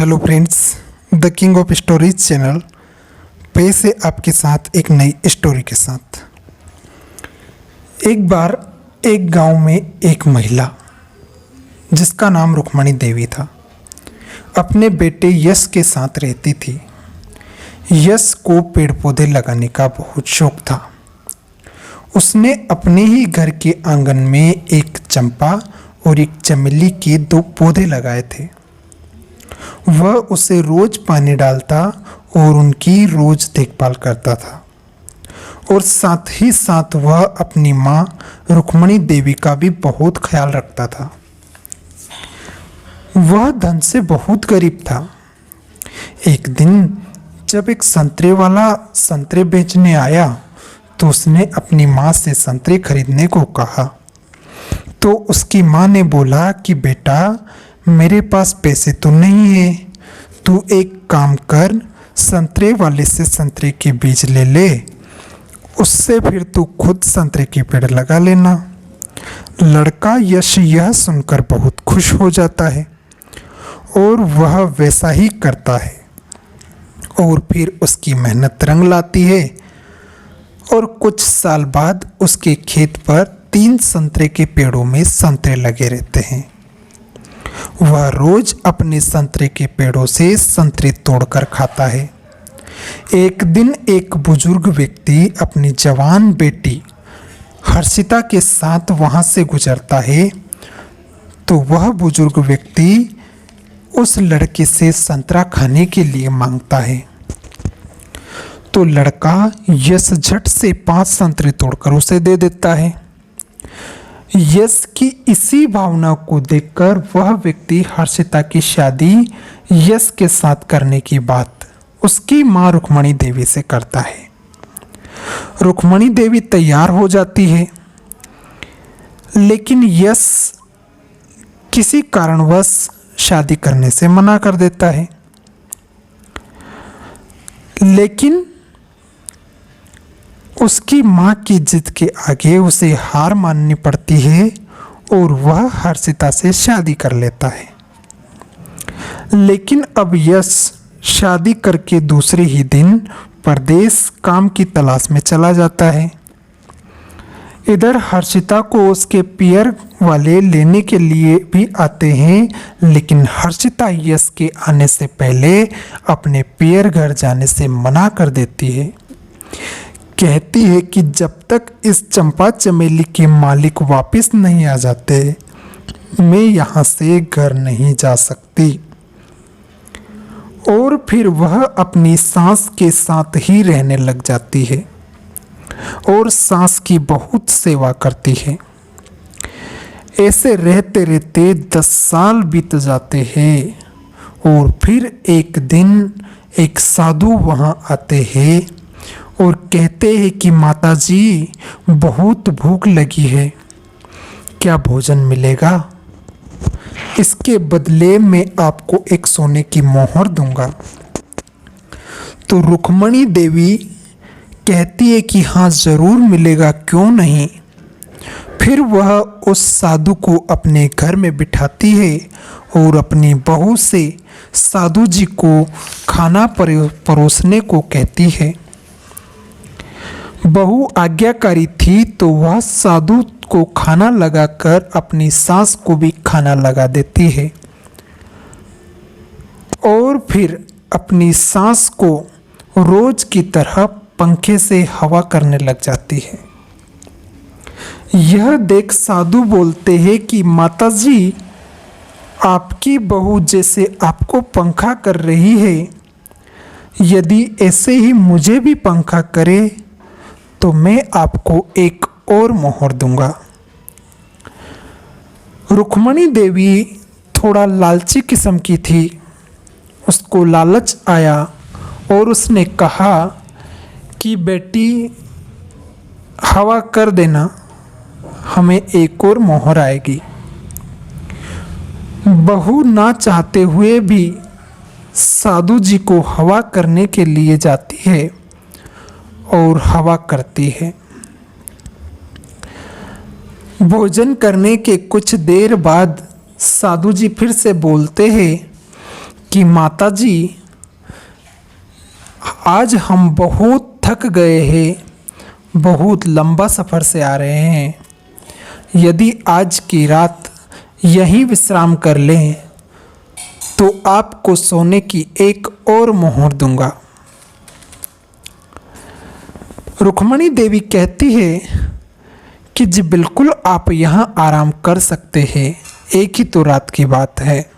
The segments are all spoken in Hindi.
Hello friends, the king of stories channel पे से आपके साथ एक नई स्टोरी के साथ। एक बार एक गांव में एक महिला जिसका नाम रुक्मणी देवी था अपने बेटे यश के साथ रहती थी। यश को पेड़ पौधे लगाने का बहुत शौक था। उसने अपने ही घर के आंगन में एक चंपा और एक चमेली के 2 पौधे लगाए थे। वह उसे रोज पानी डालता और उनकी रोज देखभाल करता था और साथ ही साथ वह अपनी माँ रुक्मणी देवी का भी बहुत ख्याल रखता था। वह धन से बहुत गरीब था। एक दिन जब एक संतरे वाला संतरे बेचने आया तो उसने अपनी माँ से संतरे खरीदने को कहा। तो उसकी माँ ने बोला कि बेटा, मेरे पास पैसे तो नहीं है, तू एक काम कर, संतरे वाले से संतरे के बीज ले ले, उससे फिर तू खुद संतरे के पेड़ लगा लेना। लड़का यश यह सुनकर बहुत खुश हो जाता है और वह वैसा ही करता है और फिर उसकी मेहनत रंग लाती है और कुछ साल बाद उसके खेत पर 3 संतरे के पेड़ों में संतरे लगे रहते हैं। वह रोज अपने संतरे के पेड़ों से संतरे तोड़कर खाता है। एक दिन एक बुजुर्ग व्यक्ति अपनी जवान बेटी हर्षिता के साथ वहां से गुजरता है तो वह बुजुर्ग व्यक्ति उस लड़के से संतरा खाने के लिए मांगता है। तो लड़का यश झट से 5 संतरे तोड़कर उसे दे देता है। यश की इसी भावना को देखकर वह व्यक्ति हर्षिता की शादी यश के साथ करने की बात उसकी माँ रुक्मणी देवी से करता है। रुक्मणी देवी तैयार हो जाती है, लेकिन यश किसी कारणवश शादी करने से मना कर देता है। लेकिन उसकी माँ की जिद के आगे उसे हार माननी पड़ती है और वह हर्षिता से शादी कर लेता है। लेकिन अब यश शादी करके दूसरे ही दिन परदेश काम की तलाश में चला जाता है। इधर हर्षिता को उसके पियर वाले लेने के लिए भी आते हैं, लेकिन हर्षिता यश के आने से पहले अपने पियर घर जाने से मना कर देती है। कहती है कि जब तक इस चंपा चमेली के मालिक वापस नहीं आ जाते, मैं यहाँ से घर नहीं जा सकती। और फिर वह अपनी सास के साथ ही रहने लग जाती है और सास की बहुत सेवा करती है। ऐसे रहते रहते 10 साल बीत जाते हैं और फिर एक दिन एक साधु वहाँ आते हैं और कहते हैं कि माताजी, बहुत भूख लगी है, क्या भोजन मिलेगा? इसके बदले में आपको एक सोने की मोहर दूंगा। तो रुक्मणी देवी कहती है कि हाँ, ज़रूर मिलेगा, क्यों नहीं। फिर वह उस साधु को अपने घर में बिठाती है और अपनी बहू से साधु जी को खाना परोसने को कहती है। बहू आज्ञाकारी थी तो वह साधु को खाना लगाकर अपनी सास को भी खाना लगा देती है और फिर अपनी सास को रोज की तरह पंखे से हवा करने लग जाती है। यह देख साधु बोलते हैं कि माताजी, आपकी बहू जैसे आपको पंखा कर रही है, यदि ऐसे ही मुझे भी पंखा करे तो मैं आपको एक और मोहर दूंगा। रुक्मणी देवी थोड़ा लालची किस्म की थी। उसको लालच आया और उसने कहा कि बेटी, हवा कर देना, हमें एक और मोहर आएगी। बहू ना चाहते हुए भी साधु जी को हवा करने के लिए जाती है और हवा करती है। भोजन करने के कुछ देर बाद साधु जी फिर से बोलते हैं कि माताजी, आज हम बहुत थक गए हैं, बहुत लंबा सफ़र से आ रहे हैं। यदि आज की रात यहीं विश्राम कर लें तो आपको सोने की एक और मोहर दूंगा। रुक्मणी देवी कहती है कि जी बिल्कुल, आप यहाँ आराम कर सकते हैं, एक ही तो रात की बात है।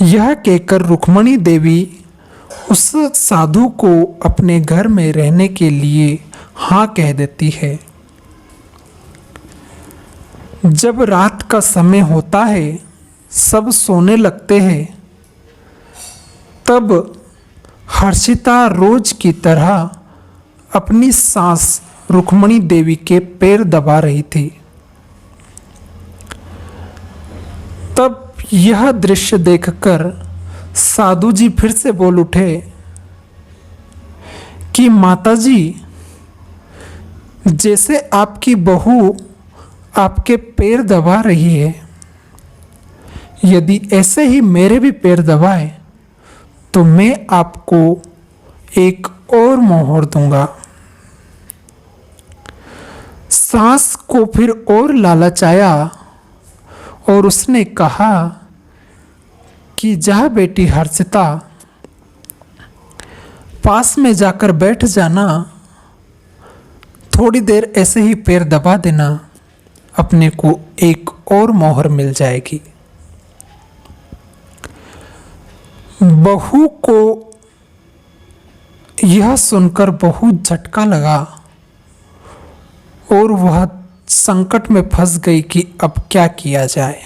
यह कहकर रुक्मणी देवी उस साधु को अपने घर में रहने के लिए हाँ कह देती है। जब रात का समय होता है, सब सोने लगते हैं, तब हर्षिता रोज की तरह अपनी सांस रुक्मणी देवी के पैर दबा रही थी। तब यह दृश्य देखकर साधु जी फिर से बोल उठे कि माताजी, जैसे आपकी बहू आपके पैर दबा रही है, यदि ऐसे ही मेरे भी पैर दबाए तो मैं आपको एक और मोहर दूंगा। सास को फिर और लालच आया और उसने कहा कि जा बेटी हर्षिता, पास में जाकर बैठ जाना, थोड़ी देर ऐसे ही पैर दबा देना, अपने को एक और मोहर मिल जाएगी। बहू को यह सुनकर बहुत झटका लगा और वह संकट में फंस गई कि अब क्या किया जाए।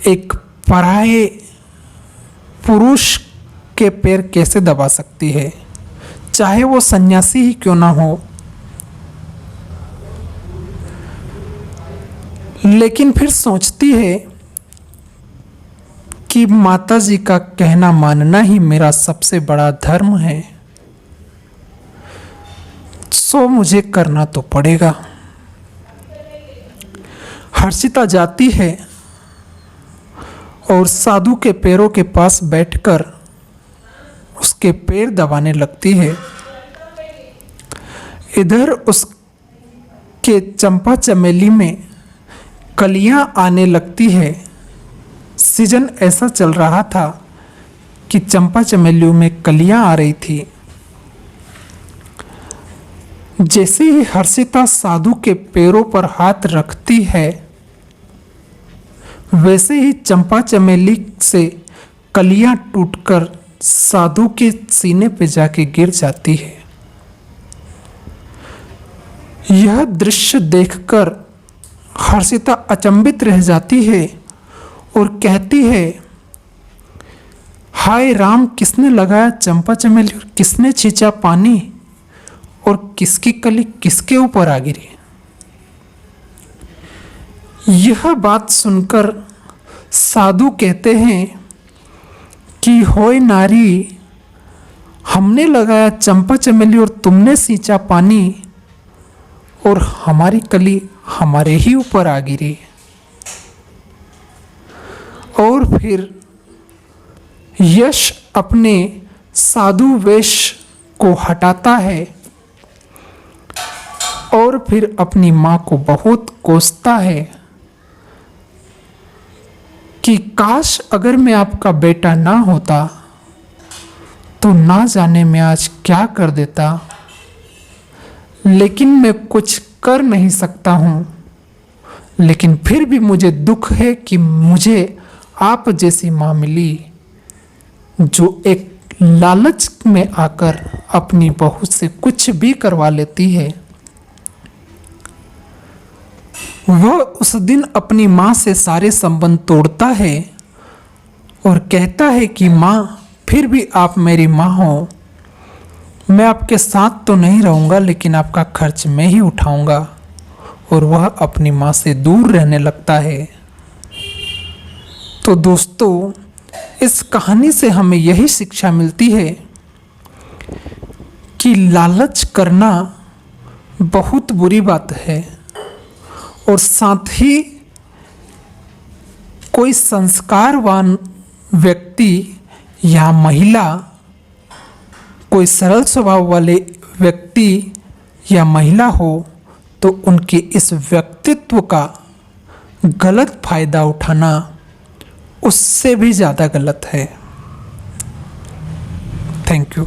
एक पराये पुरुष के पैर कैसे दबा सकती है, चाहे वो सन्यासी ही क्यों ना हो। लेकिन फिर सोचती है कि माताजी का कहना मानना ही मेरा सबसे बड़ा धर्म है, सो मुझे करना तो पड़ेगा। हर्षिता जाती है और साधु के पैरों के पास बैठकर उसके पैर दबाने लगती है। इधर उसके चंपा चमेली में कलियां आने लगती है। सीजन ऐसा चल रहा था कि चंपा चमेलियों में कलियां आ रही थी। जैसे ही हर्षिता साधु के पैरों पर हाथ रखती है, वैसे ही चंपा चमेली से कलियां टूटकर साधु के सीने पे जाके गिर जाती है। यह दृश्य देखकर हर्षिता अचंभित रह जाती है और कहती है, हाय राम, किसने लगाया चंपा चमेली और किसने छींचा पानी और किसकी कली किसके ऊपर आ गिरी। यह बात सुनकर साधु कहते हैं कि होय नारी, हमने लगाया चंपा चमेली और तुमने सींचा पानी और हमारी कली हमारे ही ऊपर आ गिरी। और फिर यश अपने साधु वेश को हटाता है और फिर अपनी माँ को बहुत कोसता है कि काश अगर मैं आपका बेटा ना होता तो ना जाने मैं आज क्या कर देता, लेकिन मैं कुछ कर नहीं सकता हूँ। लेकिन फिर भी मुझे दुख है कि मुझे आप जैसी माँ मिली जो एक लालच में आकर अपनी बहू से कुछ भी करवा लेती है। वह उस दिन अपनी माँ से सारे संबंध तोड़ता है और कहता है कि माँ, फिर भी आप मेरी माँ हो, मैं आपके साथ तो नहीं रहूँगा लेकिन आपका खर्च मैं ही उठाऊँगा। और वह अपनी माँ से दूर रहने लगता है। तो दोस्तों, इस कहानी से हमें यही शिक्षा मिलती है कि लालच करना बहुत बुरी बात है और साथ ही कोई संस्कारवान व्यक्ति या महिला, कोई सरल स्वभाव वाले व्यक्ति या महिला हो तो उनके इस व्यक्तित्व का गलत फायदा उठाना उससे भी ज़्यादा गलत है। Thank you.